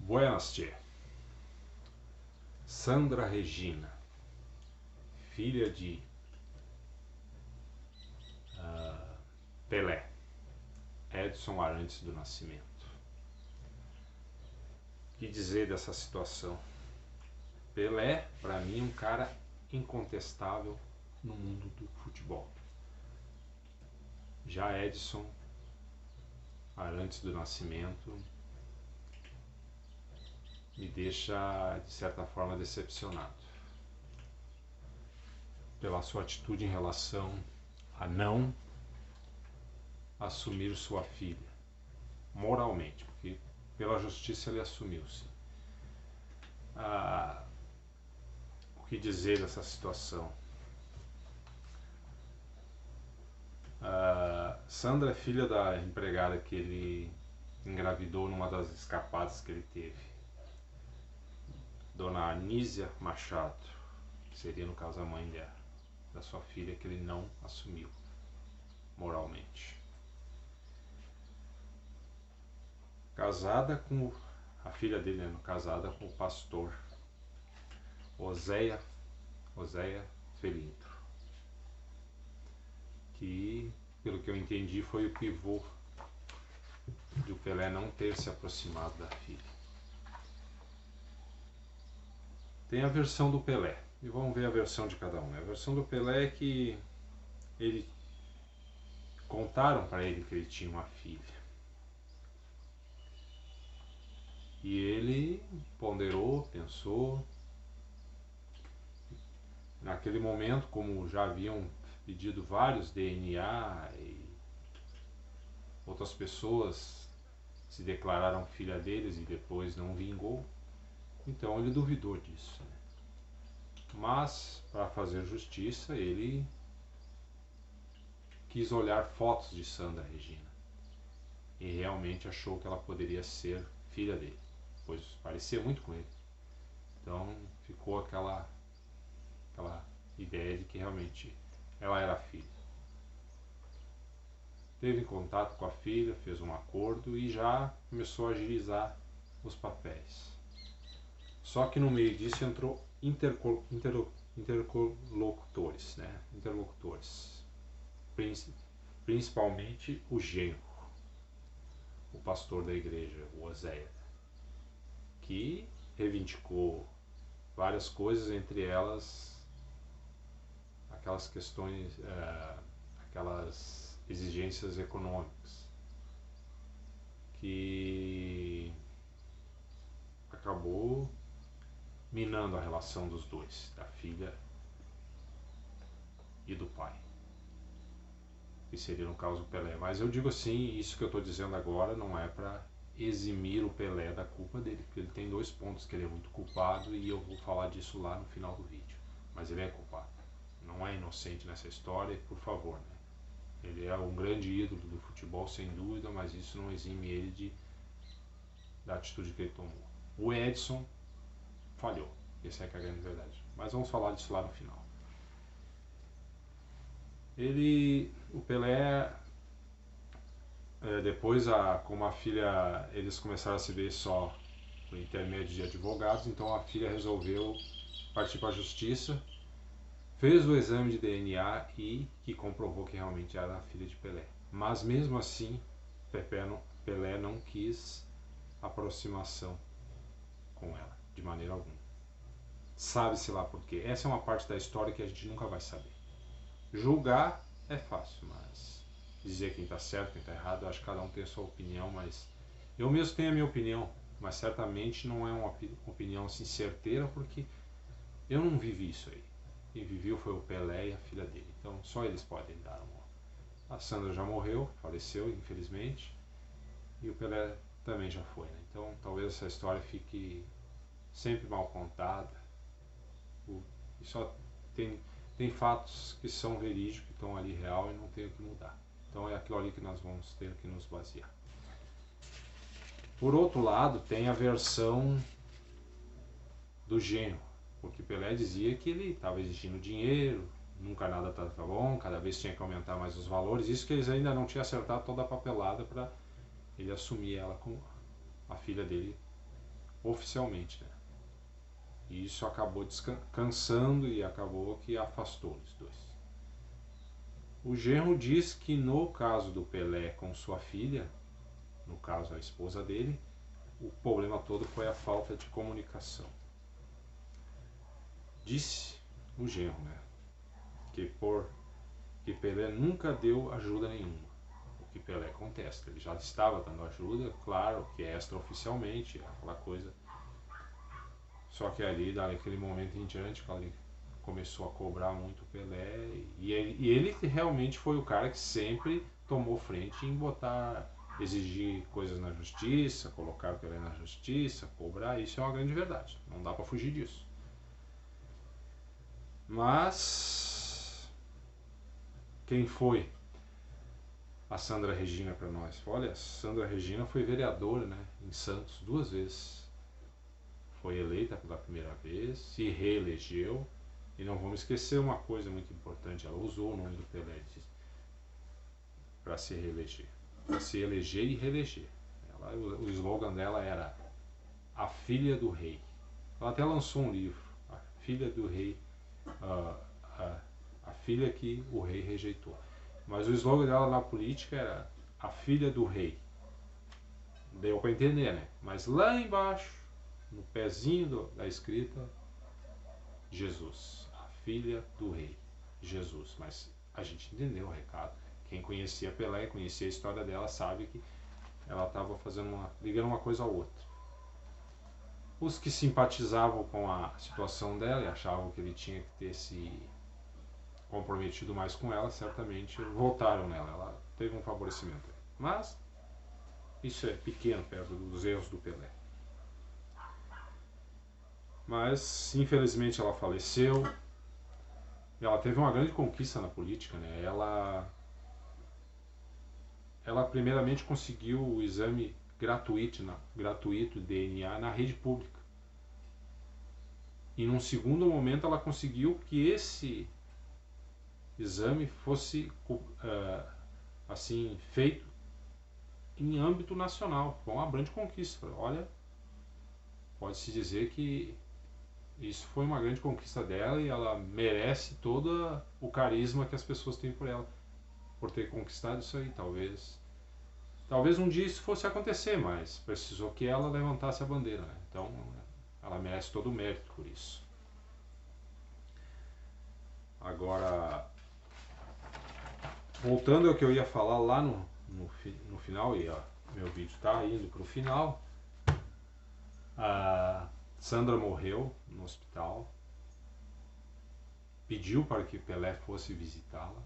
Buenas, tchê. Sandra Regina, filha de Pelé, Edson Arantes do Nascimento. O que dizer dessa situação? Pelé, para mim, é um cara incontestável no mundo do futebol. Já Edson Arantes do Nascimento me deixa, de certa forma, decepcionado pela sua atitude em relação a não assumir sua filha moralmente, porque pela justiça ele assumiu-se. O que dizer dessa situação? Sandra é filha da empregada que ele engravidou numa das escapadas que ele teve, Dona Anísia Machado, que seria no caso a mãe dela, da sua filha, que ele não assumiu moralmente. Casada com a filha dele, né, casada com o pastor Oséia Felinto, que, pelo que eu entendi, foi o pivô do Pelé não ter se aproximado da filha. Tem a versão do Pelé, e vamos ver a versão de cada um. A versão do Pelé é que contaram para ele que ele tinha uma filha. E ele ponderou, pensou. Naquele momento, como já haviam pedido vários DNA e outras pessoas se declararam filha deles e depois não vingou, então ele duvidou disso. Mas, para fazer justiça, ele quis olhar fotos de Sandra Regina e realmente achou que ela poderia ser filha dele, pois parecia muito com ele. Então ficou aquela ideia de que realmente ela era filha. Teve contato com a filha, fez um acordo e já começou a agilizar os papéis. Só que no meio disso entrou interlocutores, né? Principalmente o genro, o pastor da igreja, o Oséia, que reivindicou várias coisas, entre elas aquelas questões, aquelas exigências econômicas, que acabou minando a relação dos dois, da filha e do pai, que seria no caso o Pelé. Mas eu digo assim, isso que eu estou dizendo agora não é para eximir o Pelé da culpa dele, porque ele tem dois pontos que ele é muito culpado e eu vou falar disso lá no final do vídeo. Mas ele é culpado, não é inocente nessa história, por favor, né? Ele é um grande ídolo do futebol, sem dúvida, mas isso não exime ele da atitude que ele tomou. O Edson falhou, essa é a grande verdade. Mas vamos falar disso lá no final. O Pelé, depois, como a filha, eles começaram a se ver só por intermédio de advogados, então a filha resolveu partir para a justiça, fez o exame de DNA e que comprovou que realmente era a filha de Pelé. Mas mesmo assim, Pelé não quis aproximação com ela, de maneira alguma. Sabe-se lá por quê. Essa é uma parte da história que a gente nunca vai saber. Julgar é fácil, mas dizer quem está certo, quem está errado, eu acho que cada um tem a sua opinião, mas eu mesmo tenho a minha opinião, mas certamente não é uma opinião assim certeira, porque eu não vivi isso aí. Quem viveu foi o Pelé e a filha dele, então só eles podem dar amor. A Sandra já morreu, faleceu, infelizmente, e o Pelé também já foi, né? Então talvez essa história fique sempre mal contada, e só tem fatos que são verídicos, que estão ali real e não tem o que mudar. Então é aquilo ali que nós vamos ter que nos basear. Por outro lado, tem a versão do genro, porque Pelé dizia que ele estava exigindo dinheiro, nunca nada estava bom, cada vez tinha que aumentar mais os valores, isso que eles ainda não tinham acertado toda a papelada para ele assumir ela com a filha dele oficialmente, né? E isso acabou cansando e acabou que afastou os dois. O genro diz que no caso do Pelé com sua filha, no caso a esposa dele, o problema todo foi a falta de comunicação. Disse o genro, né, que Pelé nunca deu ajuda nenhuma. O que Pelé contesta. Ele já estava dando ajuda, claro, que é extraoficialmente, aquela coisa. Só que ali, daquele momento em diante, quando ele começou a cobrar muito o Pelé, e ele realmente foi o cara que sempre tomou frente em exigir coisas na justiça, colocar o Pelé na justiça, cobrar, isso é uma grande verdade, não dá para fugir disso. Mas quem foi a Sandra Regina para nós? Olha, a Sandra Regina foi vereadora, né, em Santos 2 vezes. Foi eleita pela primeira vez, se reelegeu. E não vamos esquecer uma coisa muito importante, ela usou o nome do Pelé para se reeleger. Para se eleger e reeleger. O slogan dela era A Filha do Rei. Ela até lançou um livro, A Filha do Rei, a filha que o rei rejeitou. Mas o slogan dela na política era A Filha do Rei. Deu para entender, né? Mas lá embaixo, no pezinho da escrita, Jesus, a filha do rei, Jesus. Mas a gente entendeu o recado. Quem conhecia Pelé, conhecia a história dela, sabe que ela estava ligando uma coisa a outra. Os que simpatizavam com a situação dela e achavam que ele tinha que ter se comprometido mais com ela, certamente votaram nela. Ela teve um favorecimento. Mas isso é pequeno perto dos erros do Pelé. Mas infelizmente ela faleceu. Ela teve uma grande conquista na política, né? Ela primeiramente conseguiu o exame gratuito DNA na rede pública. E num segundo momento ela conseguiu que esse exame fosse assim feito em âmbito nacional. Foi uma grande conquista. Olha, pode-se dizer que isso foi uma grande conquista dela e ela merece todo o carisma que as pessoas têm por ela, por ter conquistado isso aí. Talvez um dia isso fosse acontecer, mas precisou que ela levantasse a bandeira, né? Então ela merece todo o mérito por isso. Agora, voltando ao que eu ia falar lá no final, e meu vídeo está indo para o final, a Sandra morreu no hospital, pediu para que Pelé fosse visitá-la,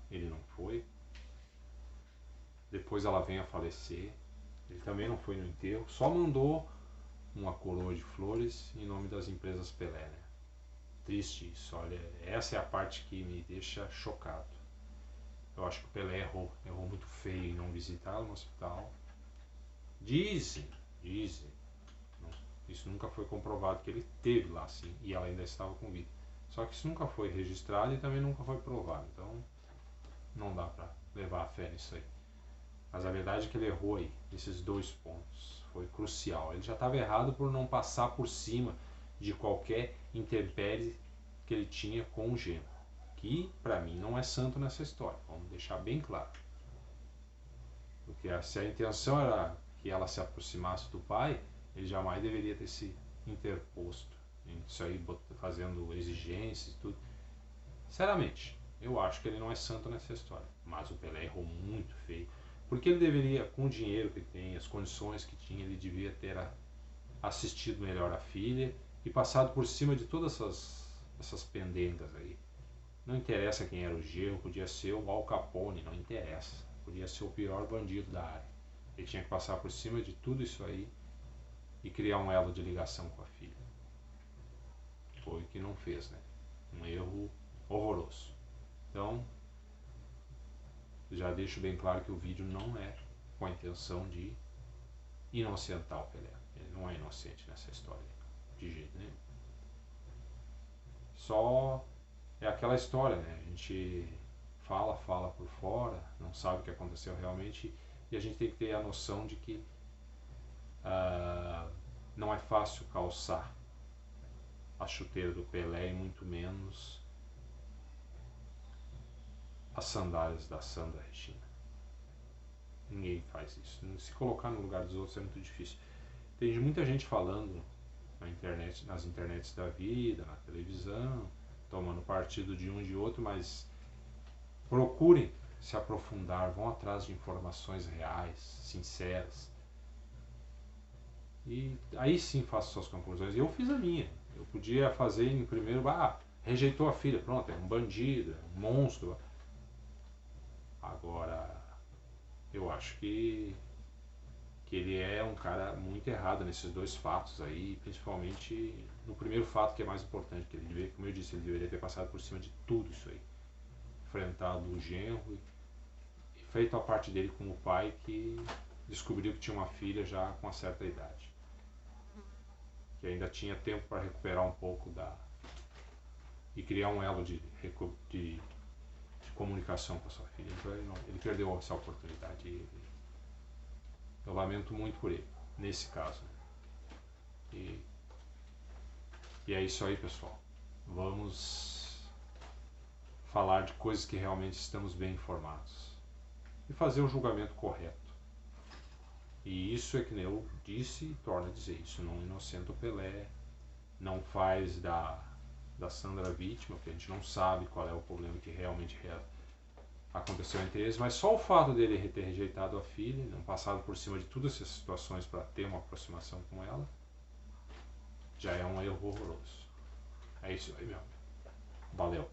ele não foi. Depois ela vem a falecer, ele também não foi no enterro, só mandou uma coroa de flores em nome das empresas Pelé, né? Triste isso, olha, essa é a parte que me deixa chocado. Eu acho que o Pelé errou muito feio em não visitá-la no hospital. Dizem, isso nunca foi comprovado que ele teve lá sim, e ela ainda estava com vida. Só que isso nunca foi registrado e também nunca foi provado, então não dá pra levar a fé nisso aí. Mas a verdade é que ele errou aí, nesses 2 pontos, foi crucial. Ele já estava errado por não passar por cima de qualquer intempérie que ele tinha com o genro, que pra mim não é santo nessa história, vamos deixar bem claro. Porque se a intenção era que ela se aproximasse do pai, ele jamais deveria ter se interposto. Isso aí, fazendo exigências e tudo. Sinceramente, eu acho que ele não é santo nessa história. Mas o Pelé errou muito feio. Porque ele deveria, com o dinheiro que tem, as condições que tinha, ele devia ter assistido melhor a filha e passado por cima de todas essas pendengas aí. Não interessa quem era o genro, podia ser o Al Capone, não interessa. Podia ser o pior bandido da área. Ele tinha que passar por cima de tudo isso aí e criar um elo de ligação com a filha. Foi o que não fez, né? Um erro horroroso. Então, já deixo bem claro que o vídeo não é com a intenção de inocentar o Pelé. Ele não é inocente nessa história, de jeito nenhum. Só é aquela história, né? A gente fala por fora, não sabe o que aconteceu realmente, e a gente tem que ter a noção de que não não é fácil calçar a chuteira do Pelé e muito menos as sandálias da Sandra Regina. Ninguém faz isso. Se colocar no lugar dos outros é muito difícil. Tem muita gente falando na internet, nas internets da vida, na televisão, tomando partido de um e de outro, mas procurem se aprofundar, vão atrás de informações reais, sinceras. E aí sim façam suas conclusões. Eu fiz a minha. Eu podia fazer em primeiro, rejeitou a filha, pronto, é um bandido, é um monstro. Agora, eu acho que ele é um cara muito errado nesses dois fatos aí, principalmente no primeiro fato, que é mais importante, que ele deveria, como eu disse, ele deveria ter passado por cima de tudo isso aí, enfrentado o genro e feito a parte dele com o pai, que descobriu que tinha uma filha já com uma certa idade, que ainda tinha tempo para recuperar um pouco e criar um elo de comunicação com a sua filha. Então ele perdeu essa oportunidade. Eu lamento muito por ele, nesse caso. E é isso aí, pessoal. Vamos falar de coisas que realmente estamos bem informados. E fazer um julgamento correto. E isso é que nem eu disse e torno a dizer. Isso não inocenta o Pelé. Não faz da Sandra vítima, porque a gente não sabe qual é o problema que realmente aconteceu entre eles, mas só o fato dele ter rejeitado a filha, não passado por cima de todas essas situações para ter uma aproximação com ela, já é um erro horroroso. É isso aí, meu. Valeu.